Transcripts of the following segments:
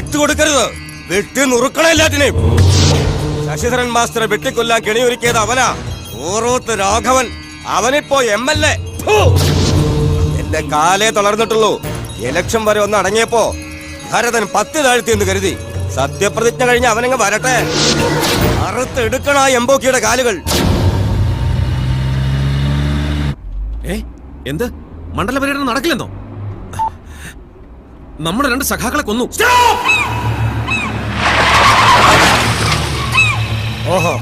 വിട്ടുകൊടുക്കരുത്. വെട്ടി നുറുക്കണ എല്ലാറ്റിനെയും. ശശിധരൻ മാസ്റ്ററെ വെട്ടിക്കൊല്ലാൻ കെണിയൊരുക്കിയത് അവനാ. ഓരോത്ത് രാഘവൻ. അവനിപ്പോ MLA. എന്റെ കാലേ തളർന്നിട്ടുള്ളൂ. ഇലക്ഷൻ വരെ ഒന്ന് അടങ്ങിയപ്പോ ഭരതൻ 10 താഴ്ത്തി എന്ന് കരുതി. സത്യപ്രതിജ്ഞ കഴിഞ്ഞ് അവനങ്ങ് വരട്ടെ. അറുത്തെടുക്കണ എംബോക്കിയുടെ കാലുകൾ. എന്ത് മണ്ഡല പര്യടനം നടക്കില്ലെന്നോ? നമ്മുടെ 2 സഖാക്കളെ കൊന്നു. ഓഹോ,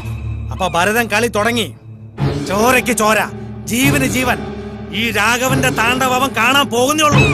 അപ്പൊ ഭരതൻ കളി തുടങ്ങി. ചോരയ്ക്ക് ചോര, ജീവന് ജീവൻ. ഈ രാഘവന്റെ താണ്ഡവം കാണാൻ പോകുന്നേ ഉള്ളൂ.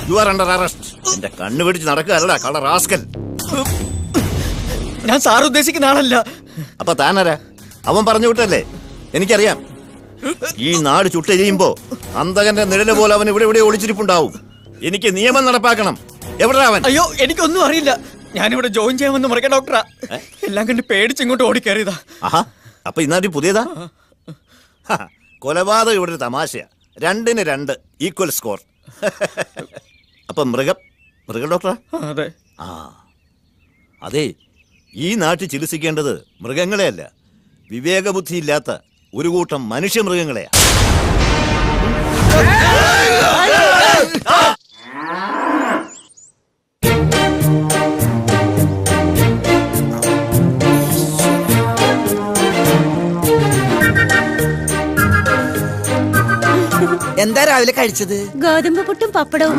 You are under arrest. എന്റെ കണ്ണു പിടിച്ച് നടക്കുകയല്ലടാ കള്ള റാസ്കൽ. ഞാൻ സാർ ഉദ്ദേശിക്കുന്ന ആളല്ല. അപ്പൊ താനരാ? അവൻ പറഞ്ഞു വിട്ടല്ലേ? എനിക്കറിയാം. ഈ നാട് ചുട്ടെരിയുമ്പോ അന്തകന്റെ നിഴല് പോലെ അവൻ ഇവിടെ ഒളിച്ചിരിപ്പുണ്ടാവും. എനിക്ക് നിയമം നടപ്പാക്കണം. എവിടാ അവൻ? അയ്യോ, എനിക്കൊന്നും അറിയില്ല. ഞാനിവിടെ ജോയിൻ ചെയ്യാമെന്ന് മറക്ക ഡോക്ടറാ. എല്ലാം കണ്ട് പേടിച്ച് ഇങ്ങോട്ട് ഓടിക്കയറിയതാ. ആഹാ, അപ്പൊ ഇന്നാട്ടി പുതിയതാ? കൊലപാതകം ഇവിടെ ഒരു തമാശയാ. 2-ന് 2 ഈക്വൽ സ്കോർ. അപ്പൊ മൃഗ ഡോക്ടറാ? അതെ. ആ അതെ, ഈ നാട്ടിൽ ചികിത്സിക്കേണ്ടത് മൃഗങ്ങളെയല്ല, വിവേകബുദ്ധിയില്ലാത്ത ഒരു കൂട്ടം മനുഷ്യമൃഗങ്ങളെയാ. എന്താ രാവിലെ കഴിച്ചത്? ഗോതമ്പ് പുട്ടും പപ്പടവും.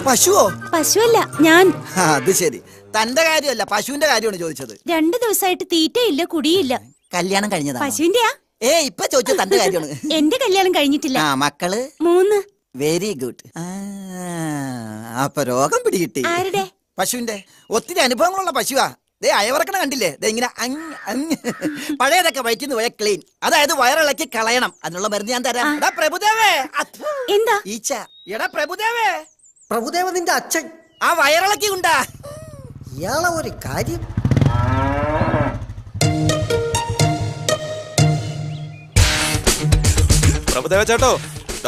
പശുവോ? പശുവല്ല, ഞാൻ. അത് ശരി, തന്റെ കാര്യമല്ല പശുവിന്റെ കാര്യമാണ് ചോദിച്ചത്. 2 ദിവസമായിട്ട് തീറ്റയില്ല, കുടിയില്ല. കല്യാണം കഴിഞ്ഞതാ? പശുവിന്റെയാ? ഇപ്പൊ ചോദിച്ചത് തന്റെ കാര്യമാണ്. എന്റെ കല്യാണം കഴിഞ്ഞിട്ടില്ല. മക്കള് 3. Very good. അപ്പൊ രോഗം പിടികിട്ടി. ആരുടെ? പശുവിന്റെ. ഒത്തിരി അനുഭവങ്ങളുള്ള പശുവാ. അയവറക്കണ കണ്ടില്ലേ? ഇങ്ങനെ പഴയതൊക്കെ വയറ്റിന്ന് പോയ ക്ലീൻ, അതായത് വയറിളക്കി കളയണം. അതിനുള്ള മരുന്ന് ഞാൻ തരാം. എടാ പ്രഭുദേവേ. എന്താ? ഈച്ച. എടാ പ്രഭുദേവേ. പ്രഭുദേവ നിന്റെ അച്ഛൻ ആ വയറിളക്കി ഉണ്ടാ. ഇയാളെ ഒരു കാര്യം. പ്രഭുദേവ ചേട്ടോ,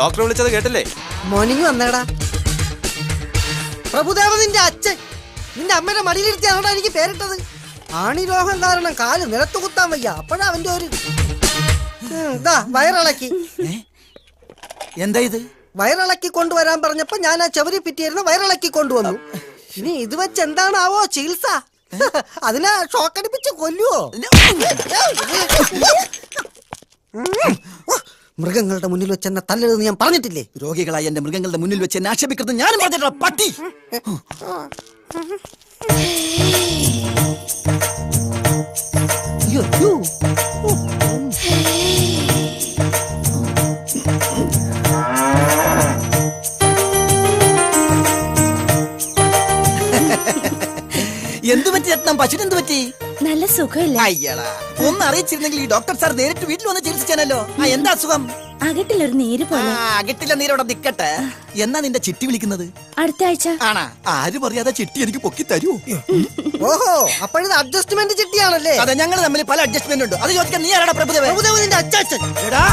ഡോക്ടർ വിളിച്ചത് കേട്ടില്ലേ? മോർണിംഗ് വന്നേടാ. പ്രഭുദേവ നിന്റെ അച്ഛൻ നിന്റെ അമ്മയുടെ മടിയിലിരുത്തിയാണോടാ എനിക്ക് പേരിട്ടത്. ആണിരോഗം കാരണം കാല് നിലത്ത് കുത്താൻ വയ്യ. അപ്പോഴാ അവന്റെ ഒരു വയറിളക്കി. എന്താ ഇത്? വയറിളക്കി കൊണ്ടുവരാൻ പറഞ്ഞപ്പോ ഞാൻ ആ ചവരി പിറ്റിയായിരുന്നു വയറിളക്കി കൊണ്ടുവന്നു. ഇനി ഇത് വെച്ച് എന്താണാവോ ചികിത്സ? അതിനെ ഷോക്കടിപ്പിച്ച് കൊല്ലുവോ? മൃഗങ്ങളുടെ മുന്നിൽ വെച്ച് എന്നെ തല്ലരുതെന്ന് ഞാൻ പറഞ്ഞിട്ടില്ലേ? രോഗികളായി എന്റെ മൃഗങ്ങളുടെ മുന്നിൽ വെച്ച് എന്നെ ആക്ഷേപിക്കരുത് ഞാനും പറഞ്ഞിട്ടുള്ള പട്ടി. എന്തു പറ്റി രത്നം? പശുവിന് എന്ത് പറ്റി? നല്ല സുഖമില്ല. അയ്യടാ, ഒന്ന് അറിയിച്ചിരുന്നെങ്കിൽ ഈ ഡോക്ടർ സാർ നേരിട്ട് വീട്ടിൽ വന്ന് ചികിത്സിച്ചാനല്ലോ. എന്താ അസുഖം? അകട്ടിലൊരു നീര് പോലെ. അകട്ടില്ല നീരോടെ നിക്കട്ടെ. എന്നാ നിന്റെ ചിട്ടി വിളിക്കുന്നത്? അടുത്ത ആഴ്ച. ആണാ? ആരും അറിയാതെ ചിട്ടി എനിക്ക് പൊക്കി തരൂ. ഓഹോ, അപ്പോഴത് അഡ്ജസ്റ്റ്മെന്റ് ചിട്ടിയാണല്ലേ? അതെ, ഞങ്ങൾ തമ്മിൽ പല അഡ്ജസ്റ്റ്മെന്റ് ഉണ്ട്. അത് ചോദിക്കാൻ നീ ആരാടാ? പ്രഭുദേവ. പ്രഭുദേവ നിന്റെ അച്ചാച്ചൻ. എടാ,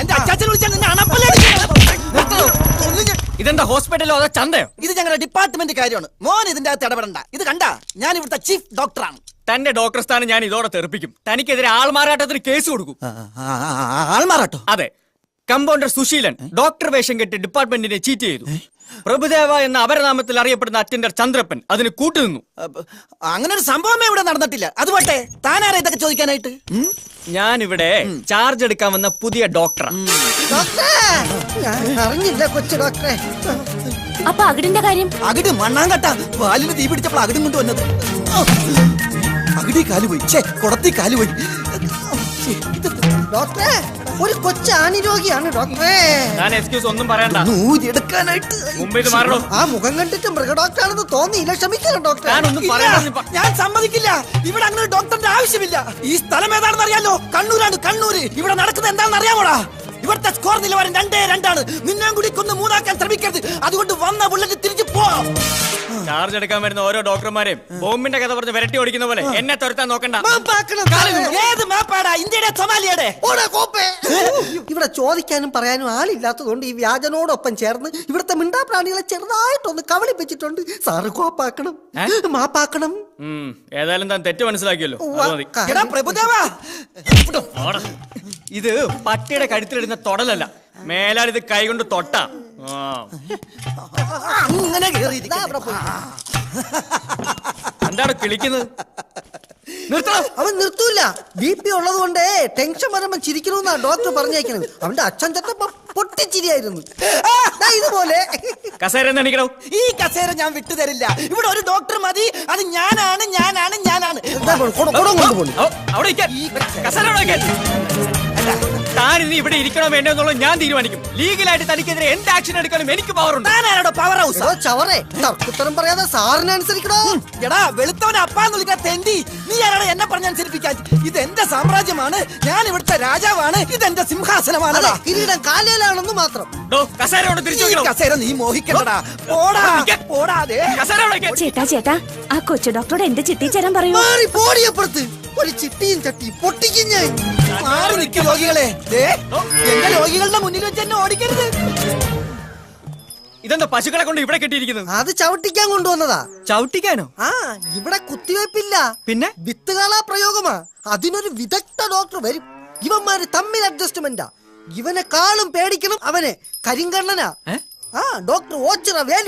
എന്റെ അച്ചാച്ചൻ വിളിച്ചാൽ നിന്നെ അണപ്പല്ലേ. ഇതെന്താ ഹോസ്പിറ്റലോ അതോ ചന്തയോ? ഇത് ഞങ്ങളുടെ ഡിപ്പാർട്ട്മെന്റ് കാര്യമാണ്. മോൻ ഇതിന്റെ അകത്ത് ഇടപെടണ്ട. ഇത് കണ്ട, ഞാൻ ഇവിടുത്തെ ചീഫ് ഡോക്ടറാണ്. തന്റെ ഡോക്ടർ സ്ഥാനം ഞാൻ ഇതോടെ തെറിപ്പിക്കും. തനിക്കെതിരെ ആൾമാറാട്ടത്തിന് കേസ് കൊടുക്കും. ആൾമാറാട്ടോ? അതെ. കമ്പൗണ്ടർ സുശീലൻ ഡോക്ടർ വേഷം കെട്ടി ഡിപ്പാർട്ട്മെന്റിനെ ചീറ്റ് ചെയ്തു. പ്രഭുദേവ എന്ന അപരനാമത്തിൽ അറിയപ്പെടുന്ന അറ്റൻഡർ ചന്ദ്രപ്പൻ അതിന് കൂട്ടുനിന്നു. അങ്ങനെ ഒരു സംഭവമേ ഇവിടെ നടന്നിട്ടില്ല. അത് പോട്ടെ, താനാരാ ഇതൊക്കെ ചോദിക്കാനായിട്ട്? ഞാനിവിടെ ചാർജ് എടുക്കാൻ വന്ന പുതിയ ഡോക്ടറാണ്. ഡോക്ടറെ ഞാൻ അറിഞ്ഞില്ല കൊച്ചു ഡോക്ടറെ. അപ്പൊ അകിടിന്റെ കാര്യം? അകിട് മണ്ണാങ്കട്ട പാലിന് തീ പിടിച്ചപ്പോൾ അകിടും കൊണ്ടുവന്നത്. അകിടി കാലുപോയി, കുടത്തി കാലുപോയി. ഡോക്ടറെ ഒരു കൊച്ചു ആണിരോഗിയാണ് ഡോക്ടറെ. ഞാൻ എക്സ്ക്യൂസ് ഒന്നും പറയണ്ട. ഊരിയെടുക്കാനായിട്ട് മുമ്പ് ഇത് മാറണോ? ആ മുഖം കണ്ടിട്ട് മൃഗഡോക്ടറാണെന്ന് തോന്നിയില്ല, ക്ഷമിക്കണം ഡോക്ടറെ. ഞാനൊന്നും ഇല്ല, പറയാൻ ഞാൻ സമ്മതിക്കില്ല. ഇവിടെ അങ്ങനെ ഒരു ഡോക്ടറിന്റെ ആവശ്യമില്ല. ഈ സ്ഥലം ഏതാണെന്ന് അറിയാലോ? കണ്ണൂരാണ്, കണ്ണൂര്. ഇവിടെ നടക്കുന്നത് എന്താണെന്ന് അറിയാമോടാ? ഇവിടുത്തെ സ്കോർ നിലവാരം 2-2. നിന്നെ കൂടി കൊന്ന് 3 ശ്രമിക്കരുത്. അതുകൊണ്ട് വന്ന ബുള്ളറ്റ് തിരിച്ചു പോ. ചാർജ് എടുക്കാൻ വരുന്ന ഓരോ ഡോക്ടർമാരെയും ബോംബിന്റെ കഥ പറഞ്ഞ് വിരട്ടി ഓടിക്കുന്ന പോലെ എന്നെ തുരത്താൻ നോക്കണ്ട. മാപ്പാക്കണം. ഏത് മാപ്പാടാ? ഇന്ത്യയുടെ സൊമാലിയുടെ? ഓടാ കോപ്പേ. ഇവിടെ ചോദിക്കാനും പറയാനും ആളില്ലാത്തതുകൊണ്ട് ഈ വ്യാജനോടൊപ്പം ചേർന്ന് ഇവിടുത്തെ മിണ്ടാപ്രാണികളെ ചെറുതായിട്ടൊന്ന് കവളിപ്പിച്ചിട്ടുണ്ട്. സാറ് കോപ്പാക്കണം, മാപ്പാക്കണം. ഏതായാലും താൻ തെറ്റ് മനസ്സിലാക്കിയല്ലോ, അത് മതി. എടാ പ്രഭുദേവാ, ഓടാ. ഇത് പട്ടിയുടെ കഴുത്തിലിടുന്ന തൊടലല്ല, മേലാൽ ഇത് കൈകൊണ്ട് തൊട്ടാ. അങ്ങനെ ദാ അവിടെ പോയി. എന്താണ് കിളിക്കുന്നത്? നിർത്തണം. അവൻ നിർത്തൂല. BP ഉള്ളത് കൊണ്ട് ടെൻഷൻ വരുമ്പോ ചിരിക്കണമെന്നാ ഡോക്ടർ പറഞ്ഞേക്കുന്നത്. അവന്റെ അച്ഛൻ ചെന്നപ്പോ പൊട്ടിച്ചിരിയായിരുന്നു. ദാ ഇതുപോലെ. കസേര എണീക്കണോ? ഈ കസേര ഞാൻ വിട്ടുതരില്ല. ഇവിടെ ഒരു ഡോക്ടർ മതി. അത് ഞാനാണ്. ദാ കുടം കൊണ്ടുപോകും. അവിടെ ഇരിക്കാൻ. കസേര അവിടെ ഇരിക്കാൻ. താൻ ഇനി ഇവിടെ ഇരിക്കണോ വേണ്ടോ എന്നുള്ളത് ഞാൻ തീരുമാനിക്കും. ലീഗലായിട്ട് തനിക്കെതിരെ എന്ത് ആക്ഷൻ എടുക്കാനും എനിക്ക് പവറുണ്ട്. താനാണോ പവർ ഹൗസ്? എടോ ചവറേ, തർക്കുത്തരം പറയാതെ സാറിനെ അനുസരിക്കണോ? എടാ വെളുത്തവനെ അപ്പാന്ന് വിളിക്കാൻ തെണ്ടി. നീ ആരാണ് എന്നെ പറഞ്ഞനുസരിപ്പിക്കാൻ? ഇത് എന്റെ സാമ്രാജ്യമാണ്. ഞാൻ ഇവിടുത്തെ രാജാവാണ്. ഇതെന്റെ സിംഹാസനമാണ്. അതെ, കിരീടം കാലയിലാണെന്ന് മാത്രം. ഡോ, കസേര കൊണ്ട് തിരിച്ചു ഈ വെക്കണോ? കസേര നീ മോഹിക്കണ്ടടാ. പോടാതെ. കസേര അവിടെ ഇരിക്കാൻ. ചേട്ടാ ആ കൊച്ചു ഡോക്ടറോട് എന്റെ ചിട്ടി ചേരാൻ പറയൂ. മാറി പോടിയപ്പുറത്ത്. ഒരു ചിട്ടിയും ചട്ടിയും പൊട്ടിക്കും ഞാൻ. മാറി നിൽക്കും രോഗികളെ. ദേ, എന്റെ രോഗികളുടെ മുന്നിൽ വെച്ച് എന്നെ ഓടിക്കരുത്. ഇതെന്താ പശുക്കളെ കൊണ്ട് ഇവിടെ കെട്ടിയിരിക്കുന്നത്? അത് ചവിട്ടിക്കാൻ കൊണ്ടുവന്നതാ. ചവിട്ടിക്കാനോ? ആ, ഇവിടെ കുത്തിവയ്പ്പില്ല, പിന്നെ വിത്തുകാളാ പ്രയോഗമാ. അതിനൊരു വിദഗ്ധ ഡോക്ടർ വരും. ഇവന്മാര് തമ്മിൽ അഡ്ജസ്റ്റ്മെന്റാ. ഇവനെ കാളും പേടിക്കണം അവനെ. കരിങ്കണ്ണനാ. ആ ഡോക്ടർ ഓച്ചിറ വേലു.